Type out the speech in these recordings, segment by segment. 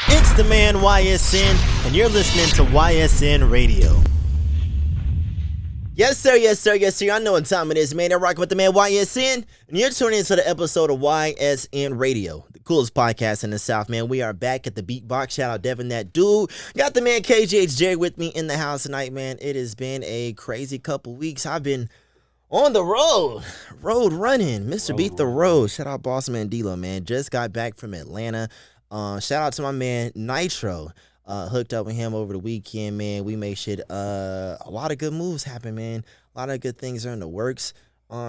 It's the man YSN, and you're listening to YSN Radio. Yes, sir, yes, sir, yes, sir. I know what time it is, man. I'm rocking with the man YSN, and you're tuning into the episode of YSN Radio, the coolest podcast in the South, man. We are back at the Beatbox. Shout out Devin, that dude. Got the man KGH Jerry with me in the house tonight, man. It has been a crazy couple weeks. I've been on the road running. Mr. Beat the Road. Shout out Boss Man D-Lo, man. Just got back from Atlanta. Shout out to my man Nitro. Hooked up with him over the weekend, man. We made shit. A lot of good moves happen, man. A lot of good things are in the works.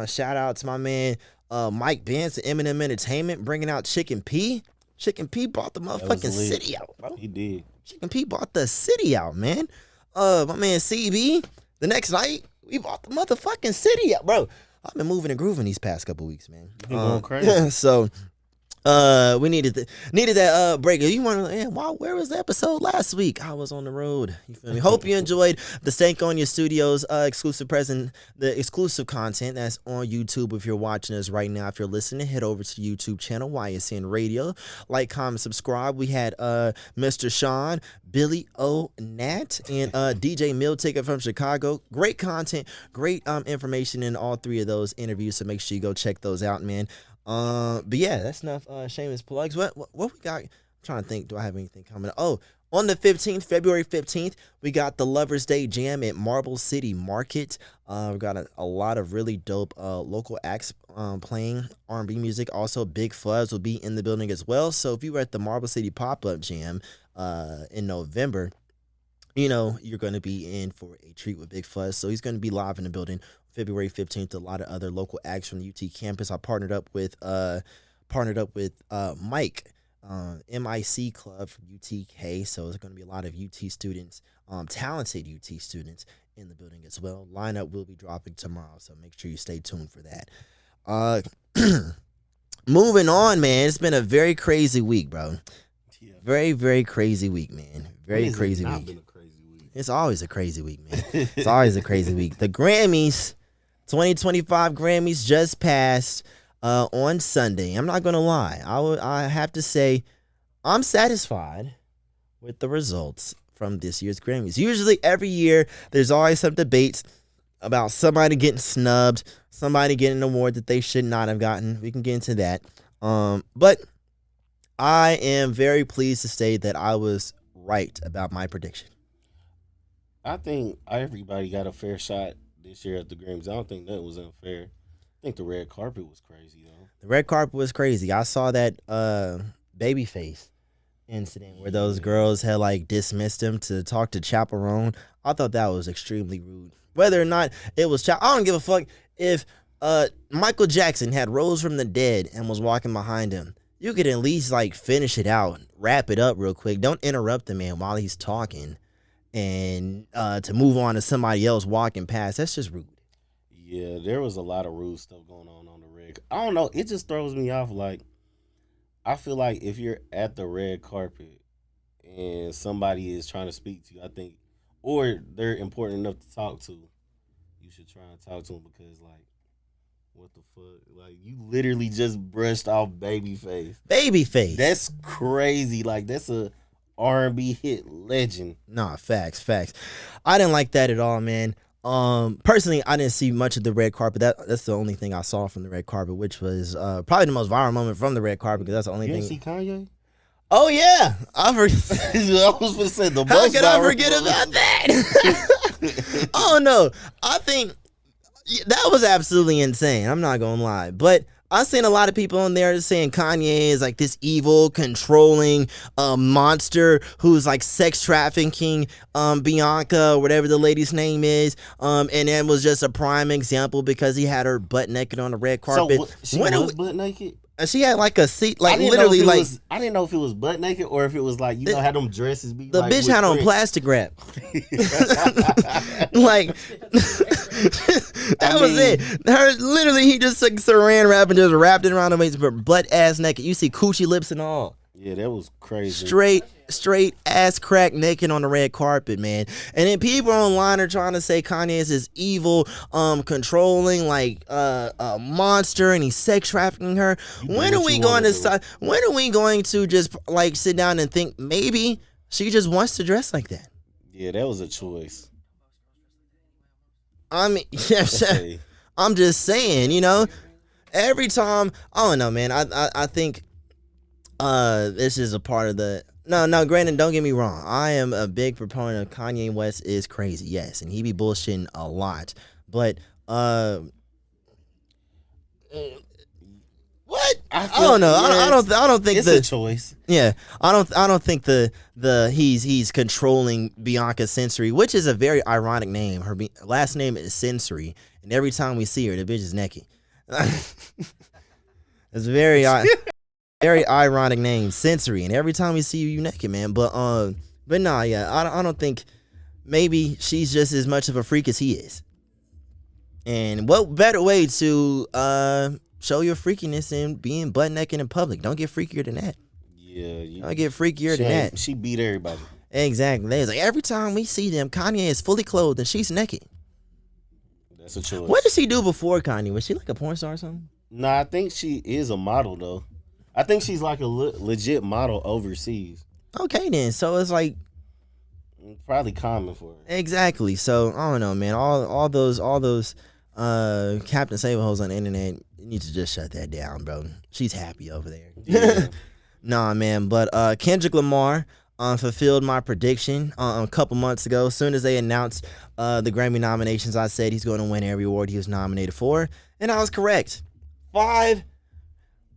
Shout out to my man Mike Benz, Eminem Entertainment, bringing out Chicken P. Chicken P brought the motherfucking city out, bro. He did. Chicken P brought the city out, man. My man CB, the next night, we brought the motherfucking city out, bro. I've been moving and grooving these past couple weeks, man. You been going crazy. So we needed that break. You want to? Where was the episode last week? I was on the road. You feel me? Hope you enjoyed the Stank on Your Studios exclusive the exclusive content that's on YouTube. If you're watching us right now, if you're listening, head over to the YouTube channel YSN Radio. Like, comment, subscribe. We had Mr. Sean, Billy O. Nat, and DJ Mill Ticket from Chicago. Great content, great information in all three of those interviews. So make sure you go check those out, man. But yeah, that's enough shameless plugs. What we got? I'm trying to think. Do I have anything coming up? Oh, on the 15th, February 15th, we got the Lover's Day Jam at Marble City Market. We got a lot of really dope local acts playing R&B music. Also, Big Fuzz will be in the building as well. So if you were at the Marble City Pop-Up Jam in November, you know you're going to be in for a treat with Big Fuzz. So he's going to be live in the building February 15th. A lot of other local acts from the UT campus. I partnered up with Mike, MIC Club from UTK. So there's going to be a lot of UT students, talented UT students in the building as well. Lineup will be dropping tomorrow, so make sure you stay tuned for that. Moving on, man. It's been a very crazy week, bro. Yeah. Very, very crazy week, man. Very crazy week. Been a crazy week. It's always a crazy week, man. It's always a crazy week. The Grammys. 2025 Grammys just passed on Sunday. I'm not gonna lie. I have to say I'm satisfied with the results from this year's Grammys. Usually every year there's always some debates about somebody getting snubbed, somebody getting an award that they should not have gotten. We can get into that. But I am very pleased to say that I was right about my prediction. I think everybody got a fair shot this year at the Grammys. I don't think that was unfair. I think the red carpet was crazy, though. The red carpet was crazy. I saw that Babyface incident where those girls had like dismissed him to talk to Chaperone. I thought that was extremely rude. Whether or not it was I don't give a fuck if Michael Jackson had rose from the dead and was walking behind him. You could at least like finish it out, wrap it up real quick. Don't interrupt the man while he's talking. And to move on to somebody else walking past, that's just rude. Yeah, there was a lot of rude stuff going on the red. I don't know. It just throws me off. Like, I feel like if you're at the red carpet and somebody is trying to speak to you, I think, or they're important enough to talk to, you should try and talk to them because, like, what the fuck? Like, you literally just brushed off Babyface. Babyface. That's crazy. Like, that's a R&B hit legend. Nah, facts. I didn't like that at all, man. Personally, I didn't see much of the red carpet. That's the only thing I saw from the red carpet, which was probably the most viral moment from the red carpet because that's the only thing. You didn't see Kanye? Oh yeah, I was gonna say the most. How could I forget about that? Oh no, I think that was absolutely insane. I'm not gonna lie, but I've seen a lot of people on there saying Kanye is like this evil, controlling monster who's like sex trafficking Bianca, whatever the lady's name is. And that was just a prime example because he had her butt naked on the red carpet. So she was butt naked? She had like a seat, like literally like. I didn't know if it was butt naked or if it was like, you know how them dresses be. The like, bitch had on plastic wrap. Like, that was it. Her literally, he just took saran wrap and just wrapped it around her waist, but butt ass naked. You see coochie lips and all. Yeah, that was crazy. Straight ass crack naked on the red carpet, man. And then people online are trying to say Kanye is this evil, controlling, like a monster, and he's sex trafficking her. You do When are what we you going wanna to do. start? When are we going to just like sit down and think maybe she just wants to dress like that? Yeah, that was a choice. I mean, Hey, I'm just saying, every time, I don't know, man. I think this is a part of the no, granted, don't get me wrong, I am a big proponent of Kanye West is crazy, yes, and he be bullshitting a lot, but what, I I feel don't know, yes, I don't think it's a choice. yeah, I don't think the he's controlling Bianca Sensory, which is a very ironic name. Her last name is Sensory, and every time we see her, the bitch is naked. It's very ironic name, Sensory, and every time we see you, you naked, man. But nah, yeah, I don't think maybe she's just as much of a freak as he is. And what better way to show your freakiness than being butt naked in public? Don't get freakier than that. Yeah, Don't get freakier than that. She beat everybody. Exactly. It's like every time we see them, Kanye is fully clothed and she's naked. That's a choice. What did she do before Kanye? Was she like a porn star or something? Nah, I think she is a model though. I think she's like a legit model overseas. Okay, then. So it's like Probably common for her. exactly. So I don't know, man. All those Captain Save-A-Hoes on the internet, you need to just shut that down, bro. She's happy over there. Yeah. Nah, man. But Kendrick Lamar fulfilled my prediction a couple months ago. As soon as they announced the Grammy nominations, I said he's going to win every award he was nominated for, and I was correct. 5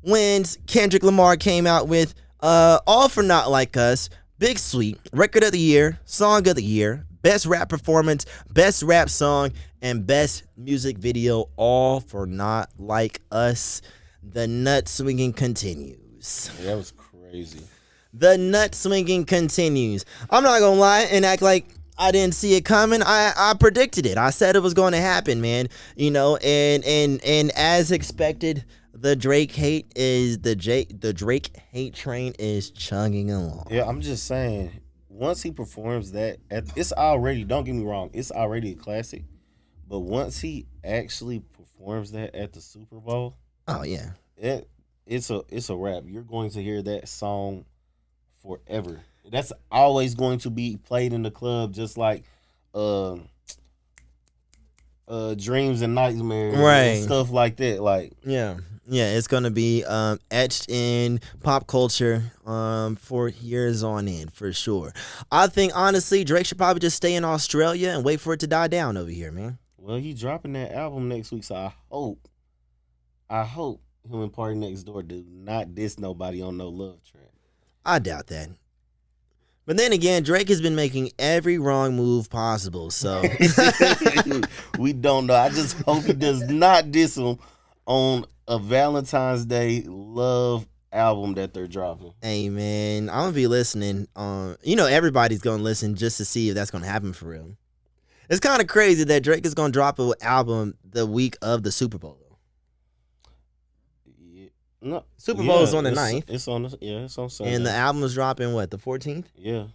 wins Kendrick Lamar came out with. All for Not Like Us, Big Sweet, Record of the Year, Song of the Year, Best Rap Performance, Best Rap Song, and Best Music Video, all for Not Like Us. The nut swinging continues. Yeah, that was crazy. The nut swinging continues. I'm not gonna lie and act like I didn't see it coming. I predicted it. I said it was going to happen, man. And as expected, the Drake hate train is chugging along. Yeah, I'm just saying. Once he performs that, it's already. Don't get me wrong. It's already a classic. But once he actually performs that at the Super Bowl, Oh yeah. it's a wrap. You're going to hear that song forever. That's always going to be played in the club, just like Dreams and Nightmares, Right. and stuff like that. Like, Yeah, it's gonna be etched in pop culture for years on end, for sure. I think honestly, Drake should probably just stay in Australia and wait for it to die down over here, man. well, he dropping that album next week, so I hope him and Party Next Door do not diss nobody on no love track. I doubt that. But then again, Drake has been making every wrong move possible, so We don't know. I just hope he does not diss him on a Valentine's Day love album that they're dropping. hey man, I'm gonna be listening. Everybody's gonna listen just to see if that's gonna happen for real. It's kind of crazy that Drake is gonna drop an album the week of the Super Bowl. Yeah. No, Super Bowl is on the it's- 9th. It's on Sunday. And the album is dropping what, the 14th? Yeah.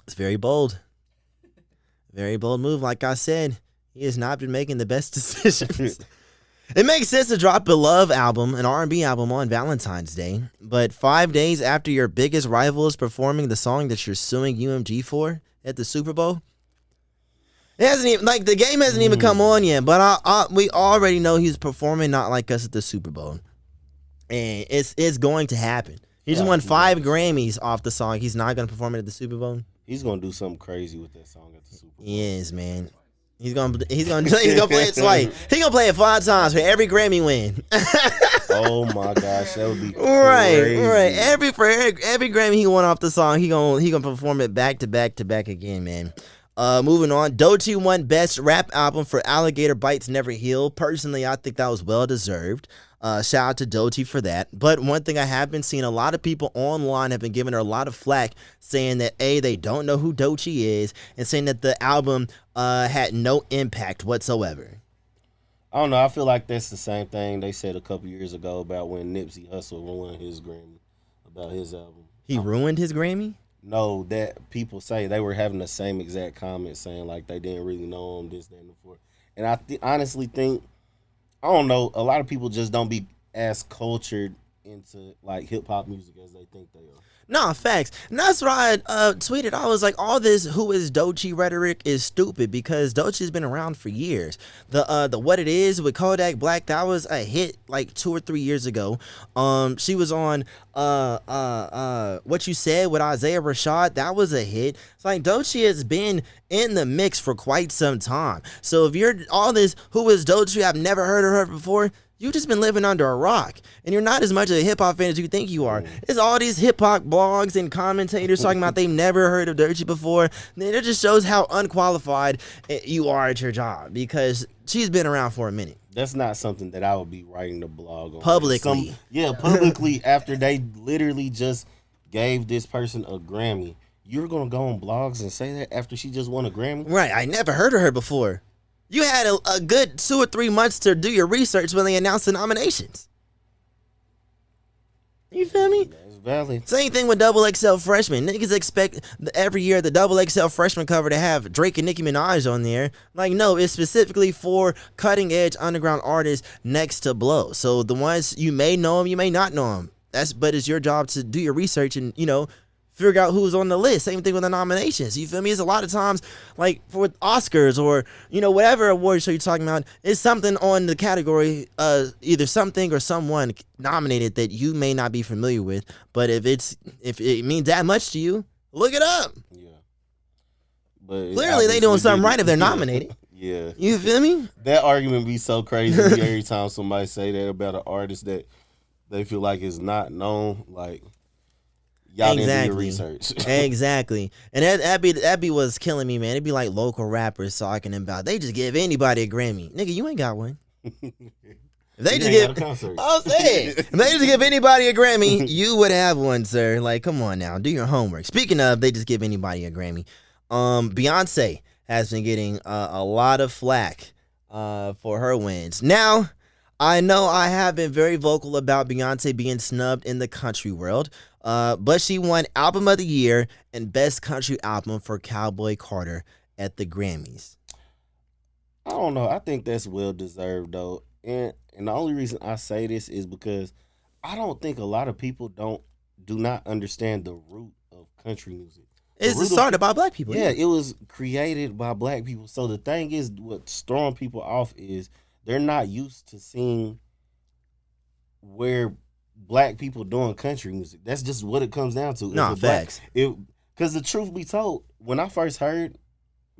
It's very bold. Very bold move. Like I said, he has not been making the best decisions. It makes sense to drop a love album, an R&B album on Valentine's Day, but 5 days after your biggest rival is performing the song that you're suing UMG for at the Super Bowl, it hasn't even, like, the game hasn't even come on yet, but we already know he's performing Not Like Us at the Super Bowl. And it's going to happen. He just won 5 Grammys off the song. He's not going to perform it at the Super Bowl. He's gonna do something crazy with that song at the Super Bowl. He is, man. He's gonna play it twice. He's gonna play it 5 times for every Grammy win. Oh my gosh, that would be Right. crazy. Every Grammy he won off the song, he gonna perform it back to back to back again, man. Moving on, Doechii won Best Rap Album for Alligator Bites Never Heal. Personally, I think that was well deserved. Shout out to Doechii for that. But one thing I have been seeing, a lot of people online have been giving her a lot of flack, saying that they don't know who Doechii is, and saying that the album had no impact whatsoever. I don't know. I feel like that's the same thing they said a couple years ago about when Nipsey Hussle won his Grammy about his album. He ruined his Grammy? No, that people say they were having the same exact comment saying like they didn't really know him, this, that, and the fourth. And I honestly think, I don't know, a lot of people just don't be as cultured into like hip hop music as they think they are. No, facts. And that's what I tweeted. I was like, all this "who is Doechii" rhetoric is stupid because Doechii's been around for years. The What It Is with Kodak Black, that was a hit like 2 or 3 years ago. She was on What You Said with Isaiah Rashad, that was a hit. It's like Doechii has been in the mix for quite some time. So if you're all this "who is Doechii," I've never heard of her before, you've just been living under a rock, and you're not as much of a hip-hop fan as you think you are. It's all these hip-hop blogs and commentators talking about they've never heard of Doechii before. It just shows how unqualified you are at your job, because she's been around for a minute. That's not something that I would be writing the blog on. Publicly. Publicly, after they literally just gave this person a Grammy. You're going to go on blogs and say that after she just won a Grammy? Right, I never heard of her before. You had a good 2 or 3 months to do your research when they announced the nominations. You feel me? That's valid. Same thing with Double XL Freshman. Niggas expect every year the Double XL Freshman cover to have Drake and Nicki Minaj on there. Like, no, it's specifically for cutting edge underground artists next to Blow. So the ones, you may know them, you may not know them. But it's your job to do your research and, figure out who's on the list. Same thing with the nominations. You feel me? It's a lot of times, like for Oscars or, whatever award show you're talking about, it's something on the category, either something or someone nominated that you may not be familiar with. But if it means that much to you, look it up. Yeah. But clearly they doing something right if they're nominated. Yeah. You feel me? That argument be so crazy every time somebody say that about an artist that they feel like is not known. Like, y'all didn't do your research. Exactly. And that be what's killing me, man. It'd be like local rappers talking about, they just give anybody a Grammy. Nigga, you ain't got one. If they just give, I'm saying, if they just give anybody a Grammy, you would have one, sir. Like, come on now, do your homework. Speaking of, they just give anybody a Grammy. Beyonce has been getting a lot of flack for her wins. Now, I know I have been very vocal about Beyonce being snubbed in the country world, but she won Album of the Year and Best Country Album for Cowboy Carter at the Grammys. I don't know. I think that's well deserved, though. And the only reason I say this is because I don't think a lot of people do not understand the root of country music. It's started by black people. Yeah, it was created by black people. So the thing is, what's throwing people off is they're not used to seeing where black people doing country music. That's just what it comes down to. No, facts. Because the truth be told, when I first heard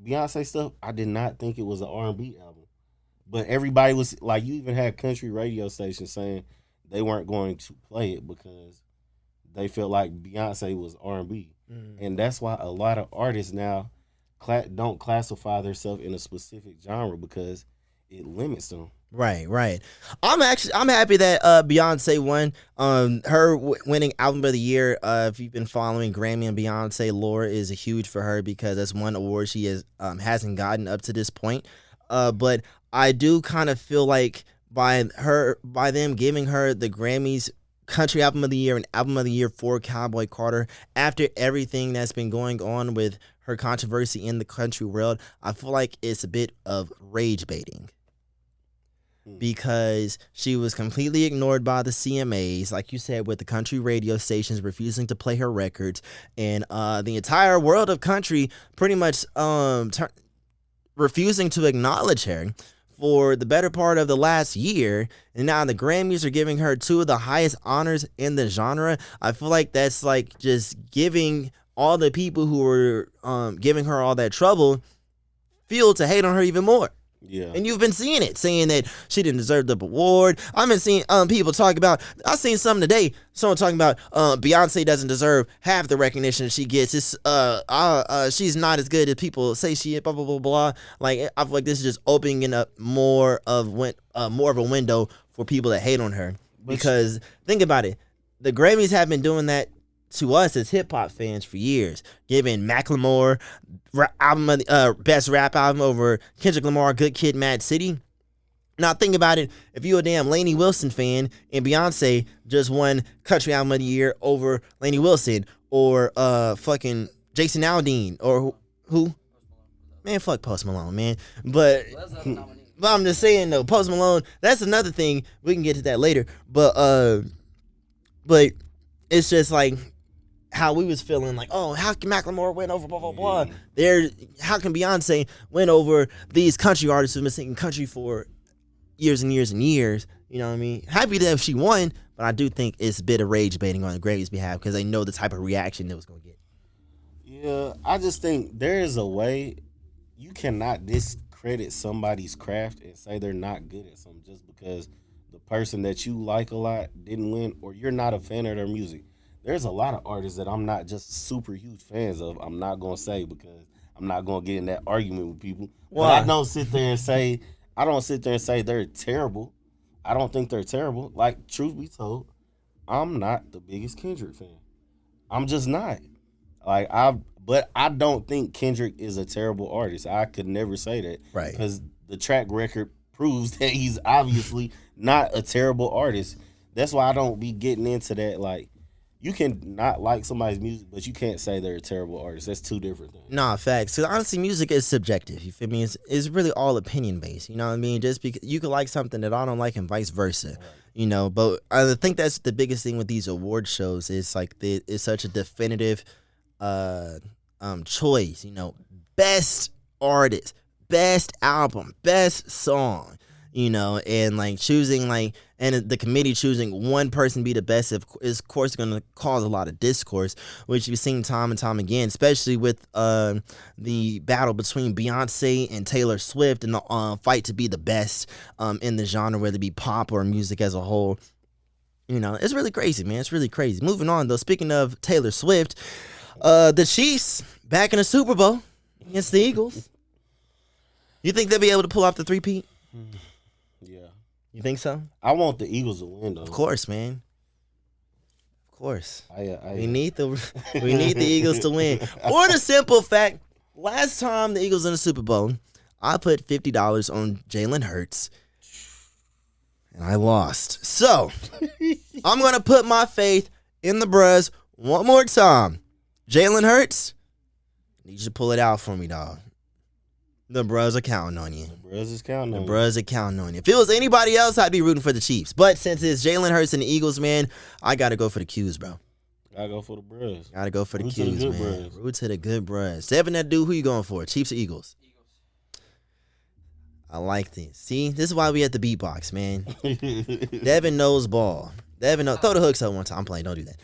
Beyonce stuff, I did not think it was an R&B album. But everybody was like, you even had country radio stations saying they weren't going to play it because they felt like Beyonce was R&B. And that's why a lot of artists now don't classify themselves in a specific genre because it limits them. Right. I'm happy that Beyonce won. Her winning Album of the Year. If you've been following Grammy and Beyonce lore, is huge for her because that's one award she hasn't gotten up to this point. But I do kind of feel like by them giving her the Grammys Country Album of the Year and Album of the Year for Cowboy Carter, after everything that's been going on with her controversy in the country world, I feel like it's a bit of rage baiting. Because she was completely ignored by the CMAs, like you said, with the country radio stations refusing to play her records, and the entire world of country pretty much refusing to acknowledge her for the better part of the last year. And now the Grammys are giving her 2 of the highest honors in the genre. I feel like that's like just giving all the people who were giving her all that trouble fuel to hate on her even more. Yeah. And you've been seeing it, saying that she didn't deserve the award. I've been seeing people talk about, I seen something today, someone talking about Beyonce doesn't deserve half the recognition she gets. It's she's not as good as people say she is, blah, blah, blah, blah. Like, I feel like this is just opening up more of a window for people that hate on her. Because think about it, the Grammys have been doing that to us as hip hop fans for years, giving Macklemore album best rap album over Kendrick Lamar, Good Kid, Mad City. Now think about it. If you're a damn Lainey Wilson fan and Beyonce just won Country Album of the Year over Lainey Wilson or fucking Jason Aldean or who? Man, fuck Post Malone, man. But I'm just saying though, Post Malone. That's another thing. We can get to that later. But it's just like how we was feeling like, oh, how can Macklemore win over blah blah blah? How can Beyonce win over these country artists who've been singing country for years and years and years? You know what I mean? Happy that she won, but I do think it's a bit of rage baiting on Grammy's behalf because they know the type of reaction it was gonna get. Yeah, I just think there is a way you cannot discredit somebody's craft and say they're not good at something just because the person that you like a lot didn't win or you're not a fan of their music. There's a lot of artists that I'm not just super huge fans of. I'm not gonna say because I'm not gonna get in that argument with people. Why? But I don't sit there and say they're terrible. I don't think they're terrible. Like, truth be told, I'm not the biggest Kendrick fan. I'm just not. But I don't think Kendrick is a terrible artist. I could never say that. Right. Because the track record proves that he's obviously not a terrible artist. That's why I don't be getting into that. Like, you can not like somebody's music, but you can't say they're a terrible artist. That's two different things. Nah, facts. Because honestly, music is subjective. You feel me? It's really all opinion based. You know what I mean? Just because you could like something that I don't like, and vice versa. Right. You know, but I think that's the biggest thing with these award shows is like it's such a definitive choice. You know, best artist, best album, best song. You know, and like choosing and the committee choosing one person to be the best is of course going to cause a lot of discourse, which you've seen time and time again, especially with the battle between Beyonce and Taylor Swift and the fight to be the best in the genre, whether it be pop or music as a whole. You know, it's really crazy, man. It's really crazy. Moving on though, speaking of Taylor Swift, the Chiefs back in the Super Bowl against the Eagles. You think they'll be able to pull off the three-peat? Yeah. You think so? I want the Eagles to win, though. Of course, man. Of course. We need the Eagles to win. For the simple fact, last time the Eagles in the Super Bowl, I put $50 on Jalen Hurts, and I lost. So, I'm going to put my faith in the Bruz one more time. Jalen Hurts, I need you to pull it out for me, dog. The Bruz are counting on you. The Bruz is counting on you. If it was anybody else, I'd be rooting for the Chiefs. But since it's Jalen Hurts and the Eagles, man, I got to go for the Qs, bro. Gotta go for the Bruz. Gotta go for the Qs, man. Root to the good Bruz. Seven that dude, who you going for? Chiefs or Eagles? I like this. See, this is why we at the beatbox, man. Devin knows ball. Devin, throw the hooks up one time. I'm playing. Don't do that.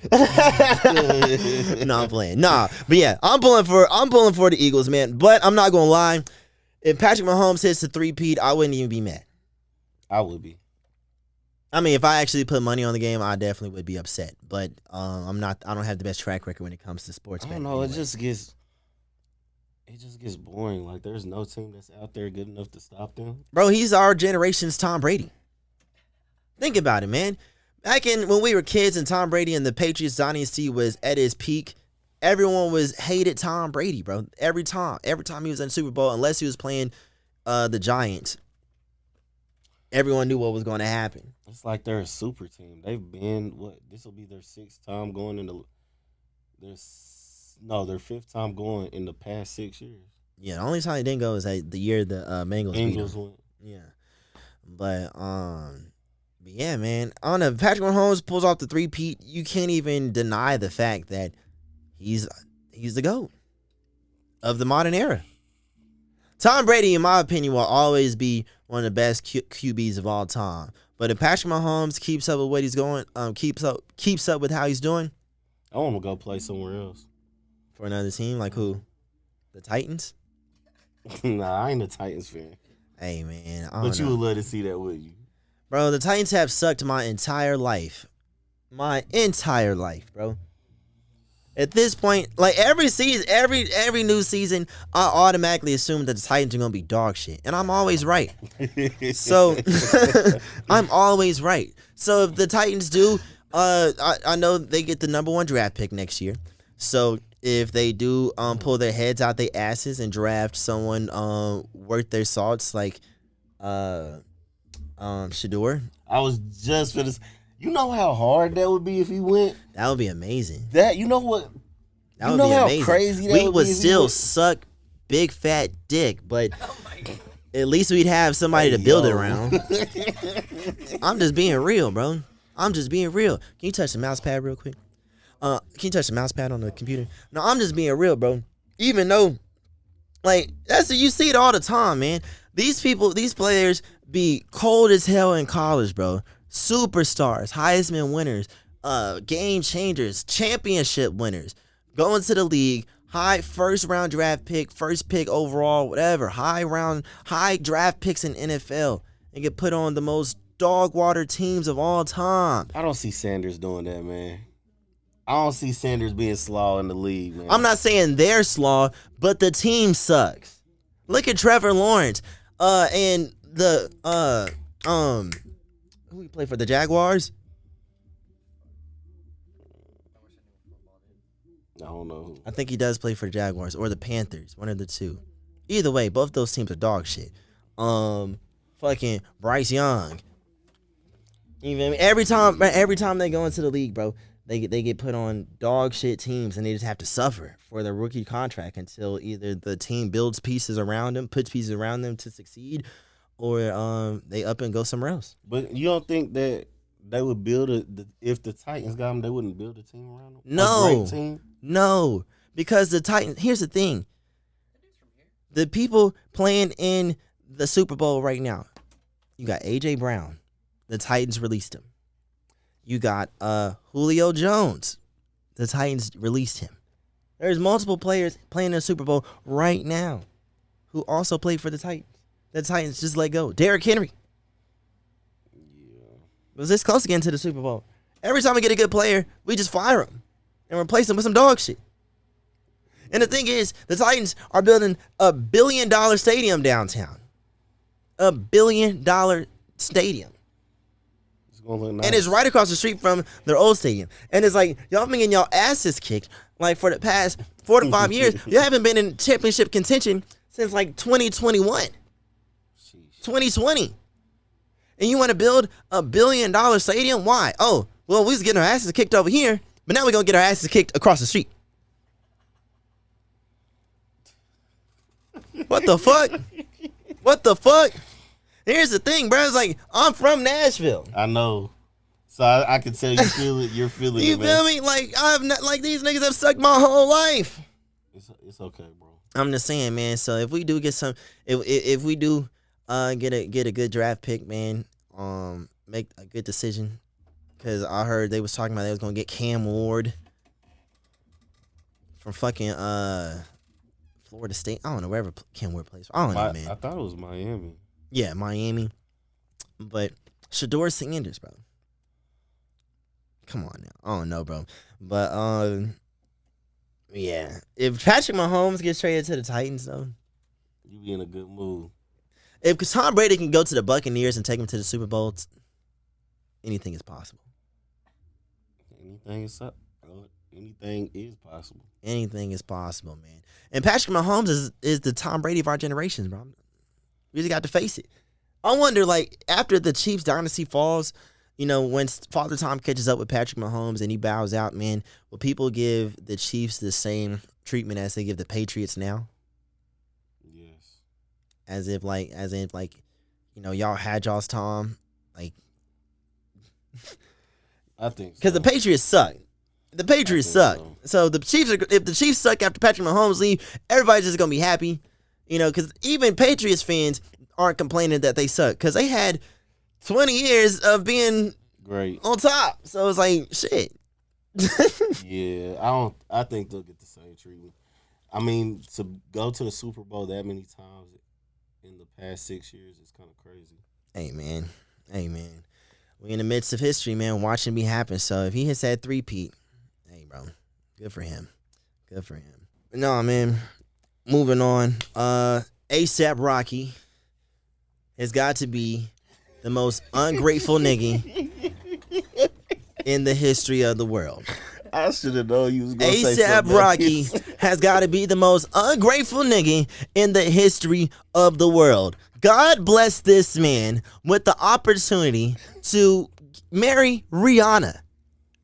No, I'm playing. Nah, but yeah, I'm pulling for the Eagles, man. But I'm not gonna lie. If Patrick Mahomes hits the three-peat, I wouldn't even be mad. I would be. I mean, if I actually put money on the game, I definitely would be upset. But I'm not. I don't have the best track record when it comes to sports. I don't know. Anyway. It just gets boring. Like, there's no team that's out there good enough to stop them. Bro, he's our generation's Tom Brady. Think about it, man. Back when we were kids and Tom Brady and the Patriots dynasty was at its peak, everyone hated Tom Brady, bro. Every time he was in the Super Bowl, unless he was playing the Giants, everyone knew what was going to happen. It's like they're a super team. They've been this will be their sixth time going their fifth time going in the past 6 years. Yeah, the only time they didn't go is the year the Bengals went. Yeah, but yeah, man. I don't know. If Patrick Mahomes pulls off the three-peat, you can't even deny the fact that he's the GOAT of the modern era. Tom Brady, in my opinion, will always be one of the best QBs of all time. But if Patrick Mahomes keeps up with what he's going, keeps up with how he's doing, I want to go play somewhere else for another team. Like who? The Titans? Nah, I ain't a Titans fan. Hey, man. But you would love to see that, would you? Bro, the Titans have sucked my entire life. My entire life, bro. At this point, like every season, every new season, I automatically assume that the Titans are gonna be dog shit, and I'm always right. So I'm always right. So if the Titans do, I know they get the number 1 draft pick next year. So if they do pull their heads out their asses and draft someone worth their salts, like Shador. I was just finna. You know how hard that would be if he went. That would be amazing. That you know what? That you would know be how amazing. crazy that we would would be if he still went? suck big fat dick, but at least we'd have somebody to build it around. I'm just being real, bro. I'm just being real. Can you touch the mouse pad real quick? Can you touch the mouse pad on the computer? No, I'm just being real, bro. Even though, like, you see it all the time, man. These people, these players be cold as hell in college, bro. Superstars, Heisman winners, game changers, championship winners, going to the league, high first round draft pick, first pick overall, whatever, high draft picks in NFL, and get put on the most dog water teams of all time. I don't see Sanders doing that, man. I don't see Sanders being slaw in the league, man. I'm not saying they're slaw, but the team sucks. Look at Trevor Lawrence, and the who he play for, the Jaguars? I don't know who. I think he does play for the Jaguars or the Panthers, one of the two. Either way, both those teams are dog shit. Fucking Bryce Young. You know what I mean? Every time they go into the league, bro, they get put on dog shit teams, and they just have to suffer for their rookie contract until either the team builds pieces around them, puts pieces around them to succeed, or they up and go somewhere else. But you don't think that they would build if the Titans got them, they wouldn't build a team around them? No. A great team? No, because the Titans, here's the thing. The people playing in the Super Bowl right now, you got A.J. Brown. The Titans released him. You got Julio Jones. The Titans released him. There's multiple players playing in the Super Bowl right now who also played for the Titans. The Titans just let go. Derrick Henry was this close again to the Super Bowl. Every time we get a good player, we just fire him and replace him with some dog shit. And the thing is, the Titans are building a $1 billion stadium downtown. A $1 billion stadium. It's gonna look nice. And it's right across the street from their old stadium. And it's like, y'all been getting y'all asses kicked like for the past 4 to 5 years. You haven't been in championship contention since like 2021. 2020. And you want to build a $1 billion stadium? Why? Oh, well, we was getting our asses kicked over here, but now we're going to get our asses kicked across the street. What the fuck? What the fuck? Here's the thing, bro. It's like, I'm from Nashville. I know. So I can tell you feel it. You're feeling You it, man. feel me? Like, I've not, like, these niggas have sucked my whole life. It's okay, bro. I'm just saying, man. So if we do get some, if we do get a good draft pick, man, make a good decision, because I heard they was talking about they was gonna get Cam Ward from fucking Florida State. I don't know wherever Cam Ward plays. I don't know, man. I thought it was Miami. Yeah, Miami. But Shador Sanders, bro. Come on now. I don't know, bro. But yeah. If Patrick Mahomes gets traded to the Titans, though, You be in a good mood. if Tom Brady can go to the Buccaneers and take them to the Super Bowl, anything is possible. Anything is up. Anything is possible. Anything is possible, man. And Patrick Mahomes is the Tom Brady of our generation, bro. We just got to face it. I wonder, like, after the Chiefs dynasty falls, you know, when Father Time catches up with Patrick Mahomes and he bows out, man, will people give the Chiefs the same treatment as they give the Patriots now? Yes. As if, you know, y'all had y'all's time, like, I think so. because the Patriots suck. The Patriots suck. So the Chiefs if the Chiefs suck after Patrick Mahomes leave, everybody's just gonna be happy, you know, because even Patriots fans aren't complaining that they suck, because they had 20 years of being great on top. So it's like, shit. Yeah, I think they'll get the same treatment. I mean, to go to the Super Bowl that many times in the past 6 years is kind of crazy. Hey man. We in the midst of history, man, watching me happen. So if he hits that three-peat, hey bro, good for him. No, man. Moving on. ASAP Rocky has got to be the most ungrateful nigga in the history of the world. I should have known you was going to say ASAP something. Rocky has got to be the most ungrateful nigga in the history of the world. God bless this man with the opportunity to marry Rihanna,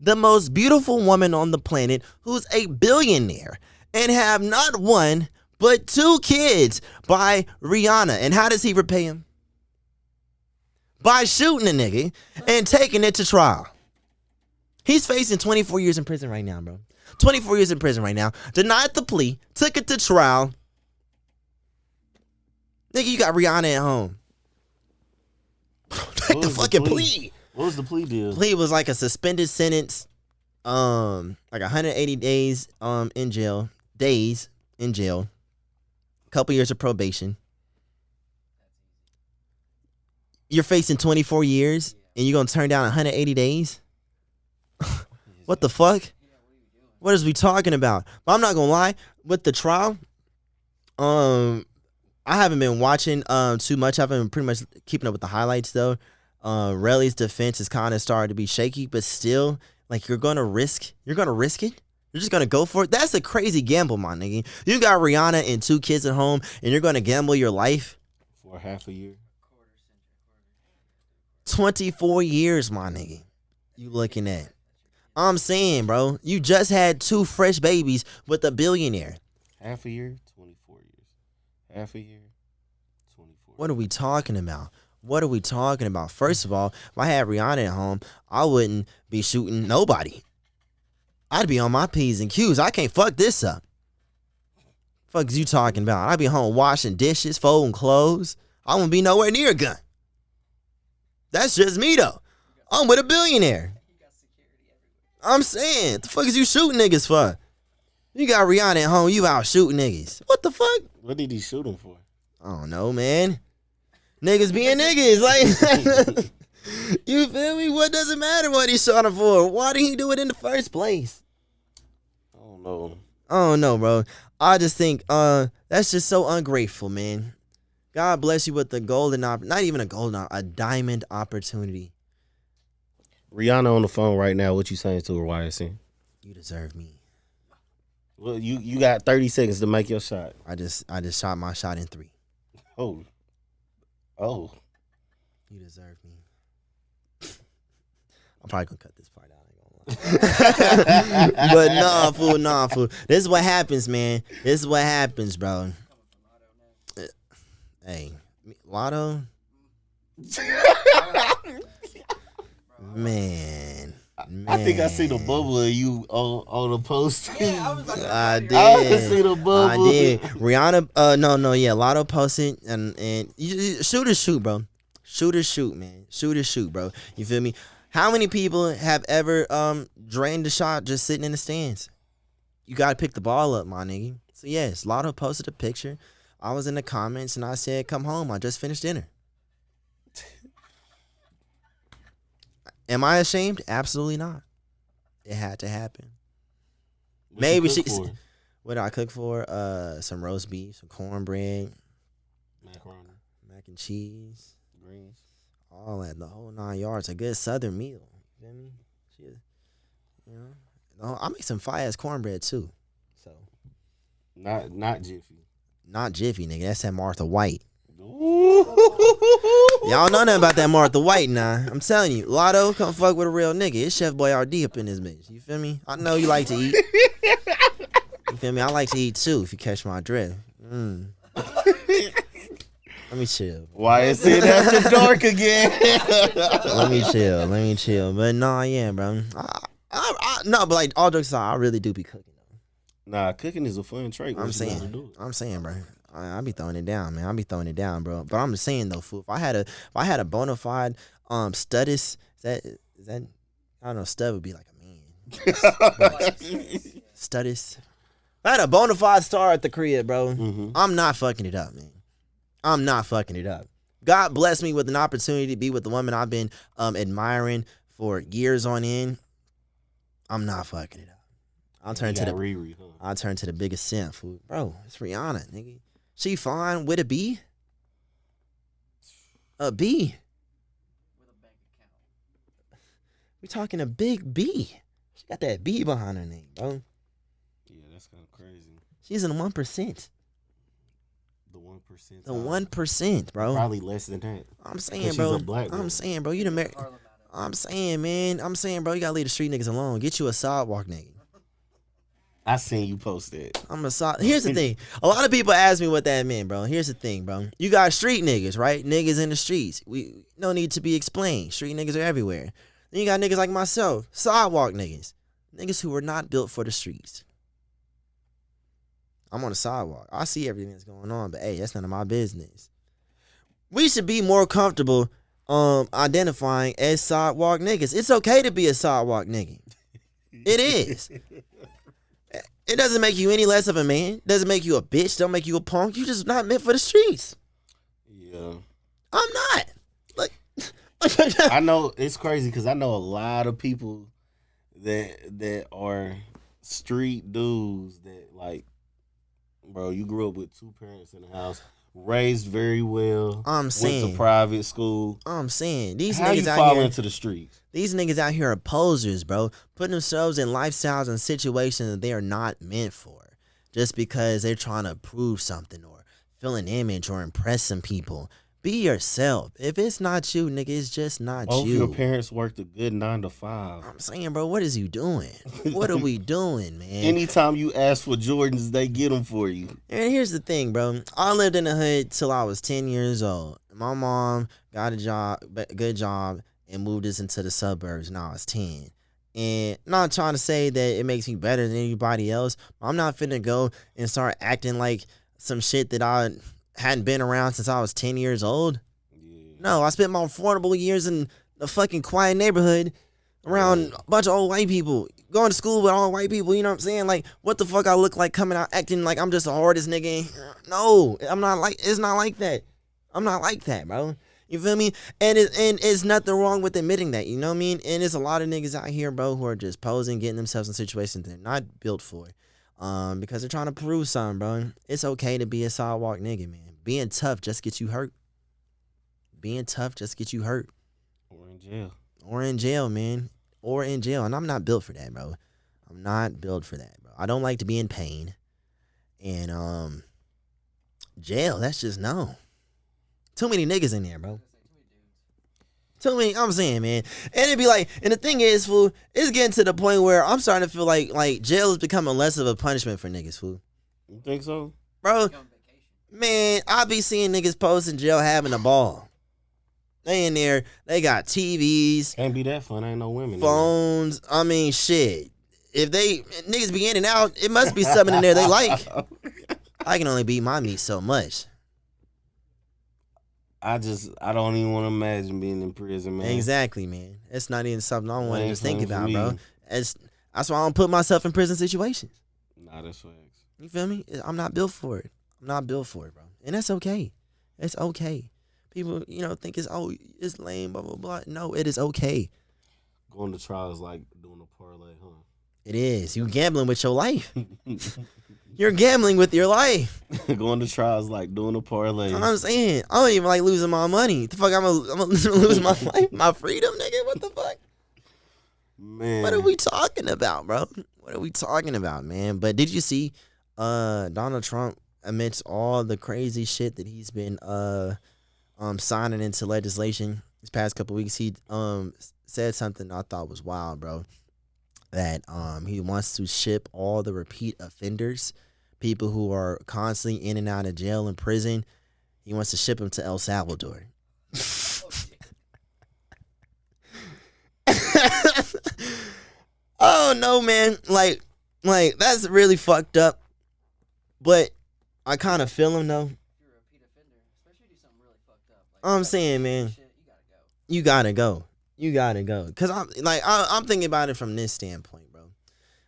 the most beautiful woman on the planet, who's a billionaire, and have not one but 2 kids by Rihanna. And how does he repay him? By shooting a nigga and taking it to trial. He's facing 24 years in prison right now, bro. 24 years in prison right now. Denied the plea, took it to trial. Nigga, you got Rihanna at home. Take the fucking plea. What was the plea deal? Plea was like a suspended sentence, like 180 days in jail, a couple years of probation. You're facing 24 years and you're gonna turn down 180 days? What the fuck? What is we talking about? But I'm not gonna lie, with the trial, I haven't been watching too much. I've been pretty much keeping up with the highlights though. Relly's defense is kind of starting to be shaky, but still, like, you're gonna risk it. You're just gonna go for it. That's a crazy gamble, my nigga. You got Rihanna and 2 kids at home, and you're gonna gamble your life for half a year. 24 years, my nigga. You looking at? I'm saying, bro, you just had 2 fresh babies with a billionaire. Half a year, 24 years. Half a year, 24. What are we talking about? First of all, if I had Rihanna at home, I wouldn't be shooting nobody. I'd be on my P's and Q's. I can't fuck this up. Fuck is you talking about? I'd be home washing dishes, folding clothes. I wouldn't be nowhere near a gun. That's just me, though. I'm with a billionaire. I'm saying, the fuck is you shooting niggas for? You got Rihanna at home, you out shooting niggas. What the fuck? What did he shoot him for? I don't know, man. Niggas being niggas. Like, you feel me? What does it matter what he shot him for? Why did he do it in the first place? I don't know. I don't know, bro. I just think that's just so ungrateful, man. God bless you with the a diamond opportunity. Rihanna on the phone right now. What you saying to her, YSN? You deserve me. Well, you got 30 seconds to make your shot. I just shot my shot in 3. Oh. You deserve me. I'm probably gonna cut this part out. But nah, fool. This is what happens, man. This is what happens, bro. Hey, Lotto. Man. I think I see the bubble of you on the post. Yeah, I did. I see the bubble. I did. Rihanna, Lotto posted and shoot or shoot, bro. Shoot or shoot, man. Shoot or shoot, bro. You feel me? How many people have ever drained the shot just sitting in the stands? You gotta pick the ball up, my nigga. So yes, Lotto posted a picture. I was in the comments and I said, "Come home. I just finished dinner." Am I ashamed? Absolutely not. It had to happen. Maybe she. What did I cook for? Some roast beef, some cornbread, macaroni, mac and cheese, greens, all that, the whole 9 yards. A good Southern meal. You feel me? I make some fire ass cornbread too. So. Not Jiffy. Not Jiffy, nigga. That's that Martha White. Y'all know nothing about that Martha White now. I'm telling you, Lotto, come fuck with a real nigga. It's Chef Boyardee up in this bitch. You feel me? I know you like to eat. You feel me? I like to eat too, if you catch my drift. Let me chill. Why is it after dark again? Let me chill. But nah, yeah, bro. No, but like, all jokes aside, I really do be cooking though. Nah, cooking is a fun trait. I'm saying, bro. I be throwing it down, man. I be throwing it down, bro. But I'm just saying though, fool. If I had a bona fide studis, is that I don't know, stud would be like a man. Studis. If I had a bona fide star at the crib, bro. Mm-hmm. I'm not fucking it up, man. I'm not fucking it up. God bless me with an opportunity to be with the woman I've been admiring for years on end. I'm not fucking it up. I'll turn to the biggest simp, fool. Bro, it's Rihanna, nigga. She fine with a B? A B. With a bank account. We talking a big B. She got that B behind her name, bro. Yeah, that's kind of crazy. She's in 1%. The 1%. The 1%, bro. Probably less than that. I'm saying, She's bro. a black woman. I'm saying, bro. You the Mar- I'm saying, man. I'm saying, bro. You gotta leave the street niggas alone. Get you a sidewalk nigga. I seen you post that. Here's the thing. A lot of people ask me what that meant, bro. Here's the thing, bro. You got street niggas, right? Niggas in the streets. We no need to be explained. Street niggas are everywhere. Then you got niggas like myself, sidewalk niggas. Niggas who were not built for the streets. I'm on the sidewalk. I see everything that's going on, but hey, that's none of my business. We should be more comfortable identifying as sidewalk niggas. It's okay to be a sidewalk nigga. It is. It doesn't make you any less of a man. Doesn't make you a bitch. Don't make you a punk. You just not meant for the streets. Yeah. I'm not. Like, I know it's crazy because I know a lot of people that are street dudes that like, bro, you grew up with two parents in the house, raised very well. I'm saying, went to private school. I'm saying these How niggas you out fall here into the streets? These niggas out here are posers, bro. Putting themselves in lifestyles and situations that they are not meant for. Just because they're trying to prove something or fill an image or impress some people. Be yourself. If it's not you, nigga, it's just not Both you. your parents worked a good 9 to 5. I'm saying, bro, what is you doing? What are we doing, man? Anytime you ask for Jordans, they get them for you. And here's the thing, bro. I lived in the hood till I was 10 years old. My mom got a good job, and moved us into the suburbs when I was 10. And I'm not trying to say that it makes me better than anybody else. I'm not finna go and start acting like some shit that I hadn't been around since I was 10 years old. Yeah. No, I spent my affordable years in the fucking quiet neighborhood around a bunch of old white people. Going to school with all white people, you know what I'm saying? Like, what the fuck I look like coming out acting like I'm just the hardest nigga? No, I'm not like, it's not like that. I'm not like that, bro. You feel me? And it's nothing wrong with admitting that, you know what I mean? And there's a lot of niggas out here, bro, who are just posing, getting themselves in situations they're not built for. Because they're trying to prove something, bro. It's okay to be a sidewalk nigga, man. Being tough just gets you hurt. Being tough just gets you hurt. Or in jail. Or in jail, man. Or in jail. And I'm not built for that, bro. I'm not built for that, bro. I don't like to be in pain. And jail, that's just no. Too many niggas in there, bro. Too many, I'm saying, man. And it'd be like, and the thing is, fool, it's getting to the point where I'm starting to feel like jail is becoming less of a punishment for niggas, fool. You think so? Bro, man, I be seeing niggas post in jail having a ball. They in there, they got TVs. Can't be that fun, ain't no women. Phones, I mean, shit. If niggas be in and out, it must be something in there they like. I can only beat my meat so much. I don't even want to imagine being in prison, man. Exactly, man. It's not even something I want to just think about, me. bro. That's why I don't put myself in prison situations. Nah, that's facts. You feel me? I'm not built for it. I'm not built for it, bro. And that's okay. It's okay. People, think it's lame, blah, blah, blah. No, it is okay. Going to trial is like doing a parlay, huh? It is. You gambling with your life. You're gambling with your life. Going to trial is like doing a parlay. I'm saying, I don't even like losing my money. The fuck, I'm gonna lose my life, my freedom, nigga? What the fuck? Man. What are we talking about, bro? What are we talking about, man? But did you see Donald Trump, amidst all the crazy shit that he's been signing into legislation these past couple weeks, he said something I thought was wild, bro. That he wants to ship all the repeat offenders, people who are constantly in and out of jail and prison. He wants to ship them to El Salvador. Oh no, man! Like that's really fucked up. But I kind of feel him though. You're a repeat offender, especially do something really fucked up. Like, I'm saying, man, shit, you gotta go. You gotta go. Cause I'm thinking about it from this standpoint, bro.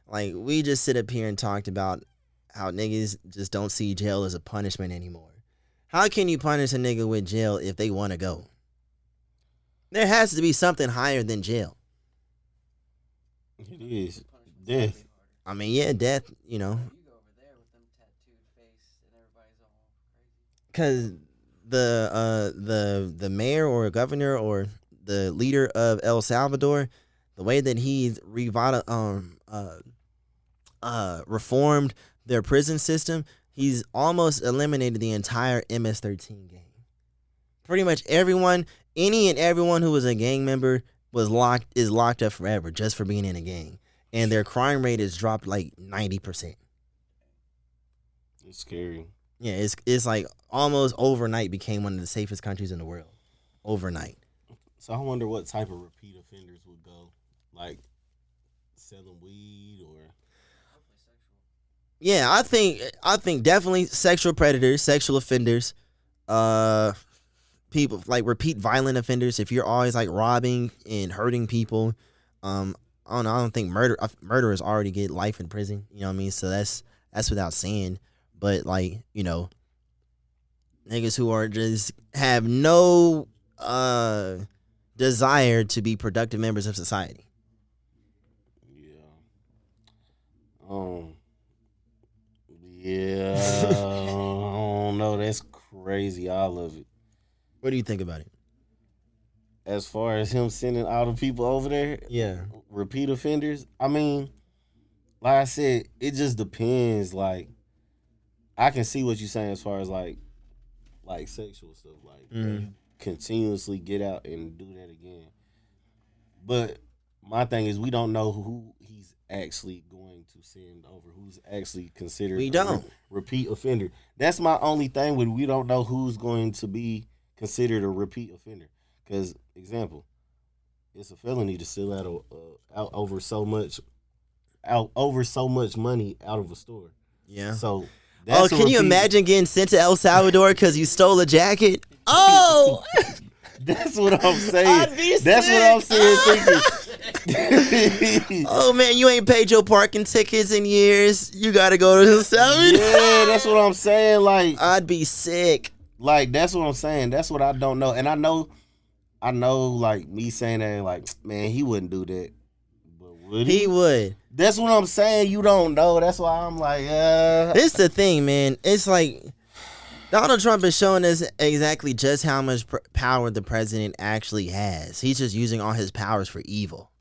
Like, we just sit up here and talked about how niggas just don't see jail as a punishment anymore. How can you punish a nigga with jail if they want to go? There has to be something higher than jail. It is death. I mean, yeah, death. You go over there with them tattooed face and everybody's all Cause crazy. the mayor or governor or the leader of El Salvador, the way that he's reformed their prison system, he's almost eliminated the entire MS-13 gang. Pretty much everyone, any and everyone who was a gang member is locked up forever just for being in a gang, and their crime rate has dropped like 90%. It's scary. Yeah, it's like almost overnight became one of the safest countries in the world. Overnight. So I wonder what type of repeat offenders would go, like selling weed or. Yeah, I think definitely sexual predators, sexual offenders, people like repeat violent offenders. If you're always like robbing and hurting people, I don't know. I don't think murderers already get life in prison. You know what I mean? So that's without saying. But like, you know, niggas who are just have no desire to be productive members of society. Yeah. I don't know. That's crazy. I love it. What do you think about it? As far as him sending all the people over there, Yeah. repeat offenders, I mean, like I said, it just depends. Like, I can see what you're saying as far as like sexual stuff. Like, you continuously get out and do that again. But my thing is, we don't know who he's actually going to send over, who's actually considered a repeat offender. That's my only thing with we don't know who's going to be considered a repeat offender. Because, example, it's a felony to steal out over so much money out of a store. Yeah. So. Can you imagine getting sent to El Salvador because you stole a jacket? Oh, that's what I'm saying. I'd be that's sick. what I'm saying. Thinking. Oh man, you ain't paid your parking tickets in years. You gotta go to El Salvador. Yeah, that's what I'm saying. Like, I'd be sick. Like, that's what I'm saying. That's what I don't know. And I know, like, me saying that, like, man, he wouldn't do that. But would he? He would. That's what I'm saying. You don't know. That's why I'm like, It's the thing, man. It's like Donald Trump is showing us exactly just how much power the president actually has. He's just using all his powers for evil.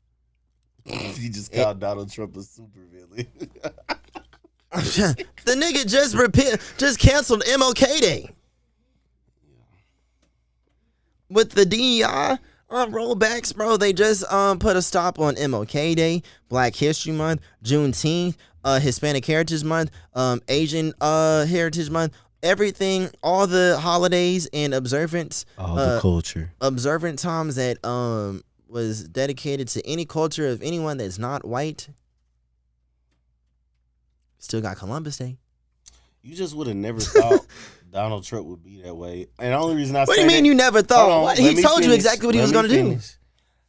He just called Donald Trump a supervillain. The nigga just canceled MLK Day. With the DEI rollbacks, bro, they just put a stop on MLK Day, Black History Month, Juneteenth, Hispanic Heritage Month, Asian Heritage Month, everything, all the holidays and observance, all the culture, observant times that was dedicated to any culture of anyone that's not white. Still got Columbus Day. You just would have never thought Donald Trump would be that way. And the only reason I say what do you mean that, you never thought? He told you exactly what he was going to do.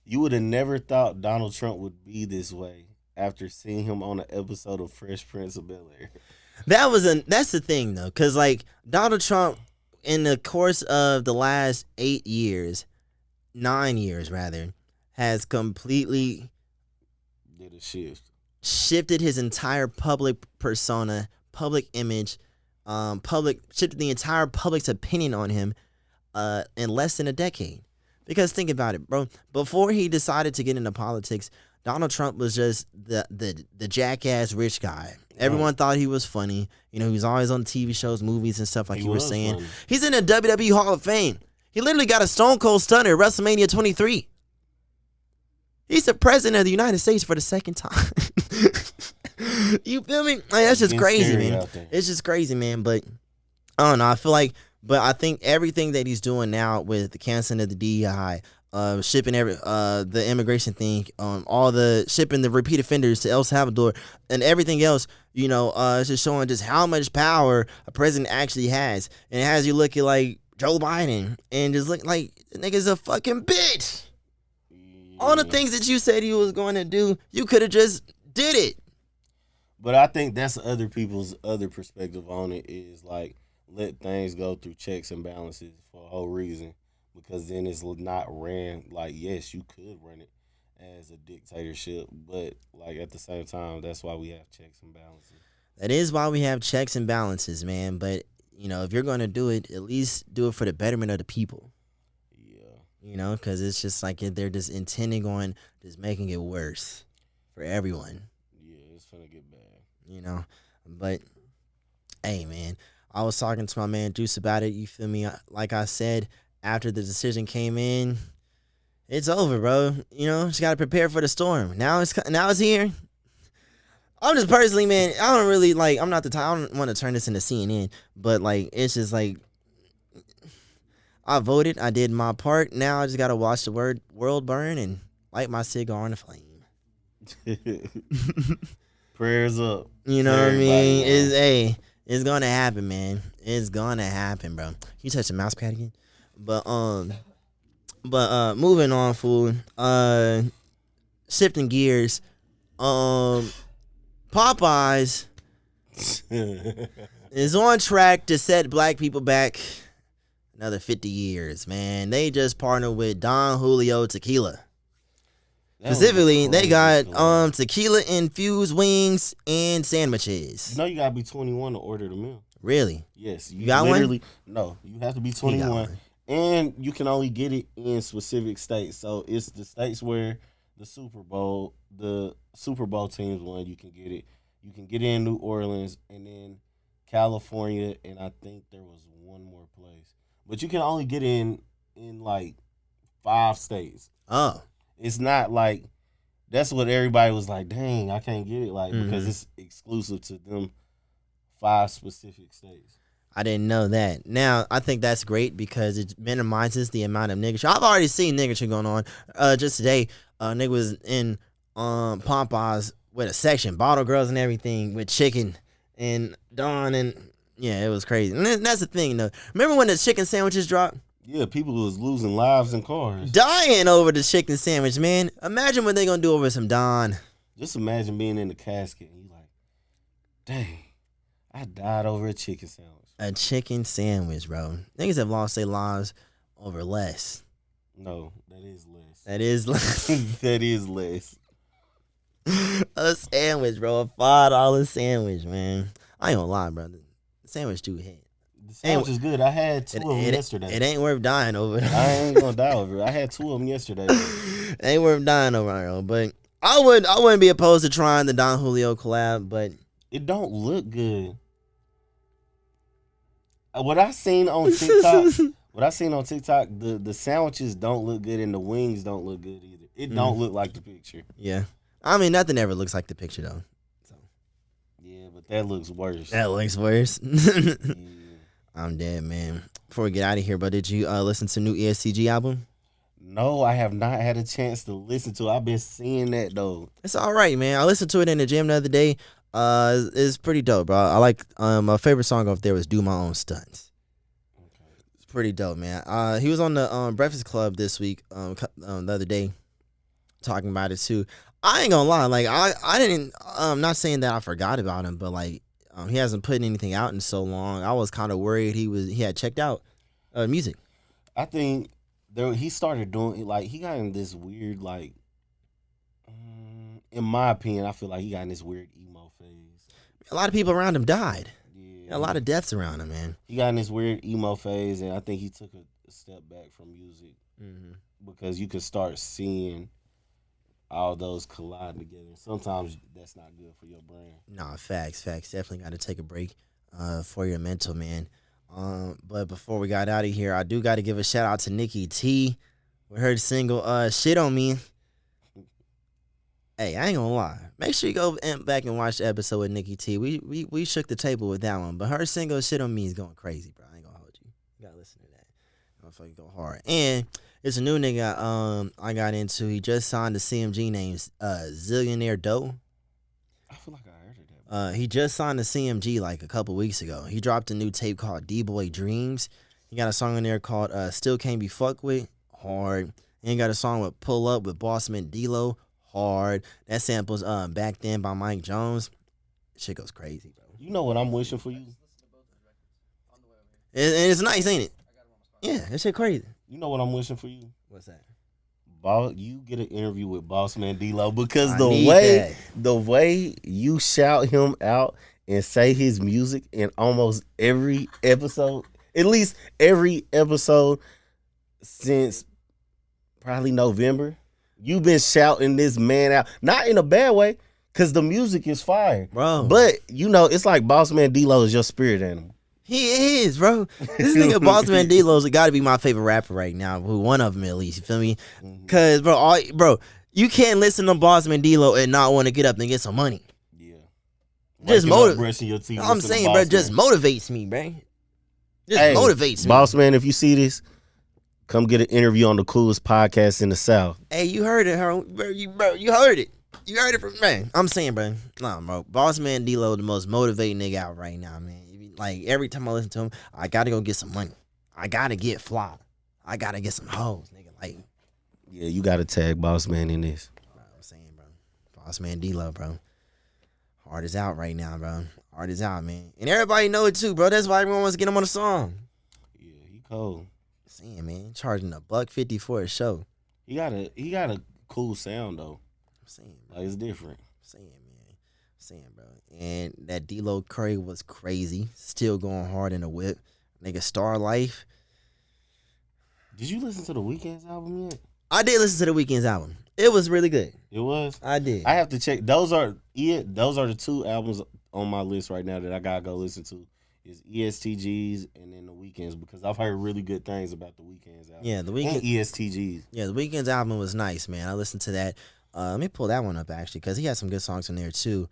You would have never thought Donald Trump would be this way after seeing him on an episode of Fresh Prince of Bel-Air. That's the thing though, because like Donald Trump, in the course of the last 9 years rather, has completely did a shifted his entire public persona, public image, shifted the entire public's opinion on him in less than a decade. Because think about it, bro. Before he decided to get into politics, Donald Trump was just the jackass rich guy. Everyone thought he was funny. You know, he was always on TV shows, movies, and stuff like you were saying. Funny. He's in the WWE Hall of Fame. He literally got a Stone Cold Stunner at WrestleMania 23. He's the president of the United States for the second time. You feel me? Like, that's just crazy, man. It's just crazy, man. But I don't know. I think everything that he's doing now with the canceling of the DEI, shipping the immigration thing, all the shipping the repeat offenders to El Salvador and everything else, you know, it's just showing just how much power a president actually has. And it has you looking like Joe Biden and just look like the nigga's a fucking bitch. All the things that you said he was going to do, you could have just did it. But I think that's other people's other perspective on it is like, let things go through checks and balances for a whole reason, because then it's not ran like, yes, you could run it as a dictatorship, but like at the same time, that's why we have checks and balances. That is why we have checks and balances, man. But you know, if you're going to do it, at least do it for the betterment of the people. Yeah, you know, because it's just like they're just intending on just making it worse for everyone. Yeah, it's gonna get bad. You know, but Hey, man, I was talking to my man Juice about it. You feel me? Like I said, after the decision came in, it's over, bro. You know, just gotta prepare for the storm. Now it's here. I'm just personally, man. I don't really like. I'm not the type. I don't want to turn this into CNN, but like, it's just like I voted. I did my part. Now I just gotta watch the world burn and light my cigar on the flame. Prayers up. You know what I Everybody, mean? man. It's gonna happen, man. It's gonna happen, bro. Can you touch the mouse pad again? But moving on, fool. Shifting gears. Popeyes is on track to set black people back another 50 years, man. They just partnered with Don Julio Tequila. That was Specifically, they crazy got collab. tequila infused wings and sandwiches. You know you gotta be 21 to order the meal. Really? Yes, You got one? literally. No, you have to be He got 21, one. and you can only get it in specific states. So it's the states where the Super Bowl teams won. You can get it. You can get it in New Orleans, and then California, and I think there was one more place. But you can only get in like 5 states. Oh, It's not like that's what everybody was like. Dang, I can't get it because Mhm. it's exclusive to them 5 specific states. I didn't know that. Now, I think that's great because it minimizes the amount of nigga. I've already seen nigga going on. Just today, nigga was in Popeyes with a section, bottle girls and everything with chicken and Dawn and yeah, it was crazy. And that's the thing though. Remember when the chicken sandwiches dropped? Yeah, people was losing lives in cars. Dying over the chicken sandwich, man. Imagine what they gonna do over some Dawn. Just imagine being in the casket and you like, dang, I died over a chicken sandwich. A chicken sandwich, bro. Niggas have lost their lives over less. No, that is less. That is That is less. a sandwich, bro. A $5 sandwich, man. I ain't gonna lie, brother. The sandwich too hit. The sandwich is good. I had 2 of them It yesterday. ain't worth dying over. I ain't gonna die over it. I had 2 of them yesterday. It ain't worth dying over, bro. But I wouldn't be opposed to trying the Don Julio collab, but It don't look good. What I seen on TikTok, the sandwiches don't look good and the wings don't look good either. It don't look like the picture. yeah. I mean, nothing ever looks like the picture though. Yeah, but that looks worse. That looks worse. Yeah. I'm dead, man. Before we get out of here, but did you listen to new ESCG album? No, I have not had a chance to listen to it. I've been seeing that though. It's all right, man. I listened to it in the gym the other day. It's pretty dope, bro. I like my favorite song off there was "Do My Own Stunts." It's pretty dope, man. He was on the Breakfast Club this week, the other day, talking about it too. I ain't gonna lie, like I didn't. Not saying that I forgot about him, but like he hasn't put anything out in so long. I was kind of worried he had checked out music. I think he started doing like he got in this weird like. In my opinion, I feel like he got in this weird emo phase. A lot of people around him died. Yeah, A lot of deaths around him, man. he got in this weird emo phase, and I think he took a step back from music Mm-hmm. because you could start seeing all those collide together. Sometimes that's not good for your brain. Nah, facts. Definitely got to take a break for your mental, man. But before we got out of here, I do got to give a shout out to Nikki T with her single "Shit on Me." Hey, I ain't gonna lie. Make sure you go back and watch the episode with Nikki T. We shook the table with that one, but her single "Shit on Me" is going crazy, bro. I ain't gonna hold you. You gotta listen to that. Motherfucker go hard. And it's a new nigga I got into. He just signed to CMG named Zillionaire Doe. I feel like I heard of that. He just signed to CMG like a couple weeks ago. He dropped a new tape called D-Boy Dreams. He got a song in there called Still Can't Be Fucked With, hard. And he got a song with Pull Up with Bossman D-Lo, hard. That sample's Back Then by Mike Jones. Shit goes crazy, bro. You know what I'm wishing for you? And it's nice, ain't it? Yeah, that shit crazy. You know what I'm wishing for you? What's that? You get an interview with Bossman D-Lo because I the need way that. the way you shout him out and say his music in almost every episode, at least every episode since probably November, you've been shouting this man out, not in a bad way, Cause the music is fire, Bro. But you know, it's like Boss Man D-Lo is your spirit animal. He is, bro. This nigga Boss Man D-Lo's got to be my favorite rapper right now. One of them at least. You feel me? Cause bro, you can't listen to Boss Man D-Lo and not want to get up and get some money. Yeah. Just brushing your teeth. I'm saying, bro, just motivates me, bro. Just motivates me. Boss Man, if you see this, come get an interview on the coolest podcast in the South. Hey, you heard it, bro. You heard it. You heard it from man. I'm saying, bro. Nah, bro. Boss Man D-Lo, the most motivating nigga out right now, man. Like every time I listen to him, I gotta go get some money. I gotta get fly. I gotta get some hoes, nigga. Like, yeah, you gotta tag Boss Man in this. Bro, I'm saying, bro. Boss Man D-Lo, bro. Hard is out right now, bro. Hard is out, man. And everybody know it too, bro. That's why everyone wants to get him on the song. Yeah, he cold. I'm saying, man, charging $150 for a show. He got a cool sound though. I'm saying, bro. Like it's different. I'm saying, man. Bro. And that D-Lo Curry was crazy. Still going hard in the whip. Nigga, Star Life. Did you listen to the Weeknd's album yet? I did listen to the Weeknd's album. It was really good. It was? I did. I have to check. Those are the two albums on my list right now that I gotta go listen to. Is ESTGs and then the Weeknd's, because I've heard really good things about the Weeknd's album. Yeah, the Weeknd and ESTGs. Yeah, the Weeknd's album was nice, man. I listened to that. Let me pull that one up actually, because he had some good songs in there too.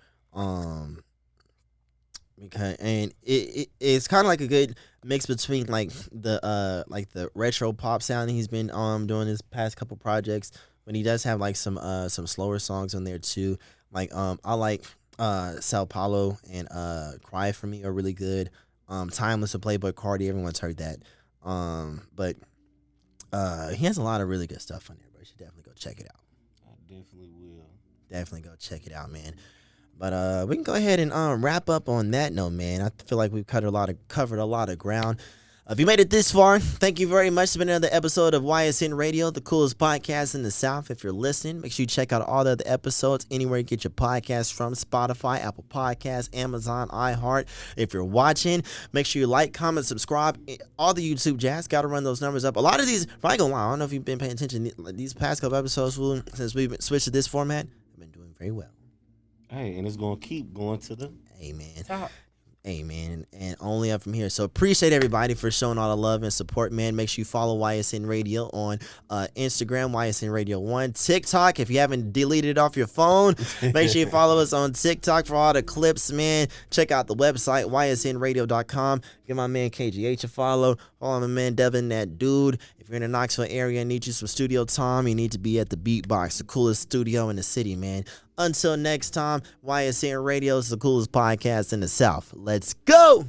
It's kind of like a good mix between like the retro pop sound he's been doing his past couple projects, but he does have like some slower songs on there too. Like I like Sao Paulo and Cry For Me are really good. Timeless of Playboy Cardi, everyone's heard that. But he has a lot of really good stuff on there, bro. You should definitely go check it out. I definitely will. Definitely go check it out, man. But we can go ahead and wrap up on that note, man. I feel like we've covered a lot of ground. If you made it this far, thank you very much. It's been another episode of YSN Radio, the coolest podcast in the South. If you're listening, make sure you check out all the other episodes anywhere you get your podcasts from: Spotify, Apple Podcasts, Amazon, iHeart. If you're watching, make sure you like, comment, subscribe. All the YouTube jazz. Got to run those numbers up. A lot of these, if I ain't gonna lie, I don't know if you've been paying attention. These past couple episodes, since we've switched to this format, have been doing very well. Hey, and it's gonna keep going to the top. Amen. And only up from here. So appreciate everybody for showing all the love and support, man. Make sure you follow YSN Radio on Instagram, YSN Radio 1. TikTok, if you haven't deleted it off your phone, make sure you follow us on TikTok for all the clips, man. Check out the website, ysnradio.com. Give my man KGH a follow. Follow my man Devin, that dude. If you're in the Knoxville area and need you some studio time, you need to be at the Beatbox, the coolest studio in the city, man. Until next time, YSN Radio is the coolest podcast in the South. Let's go!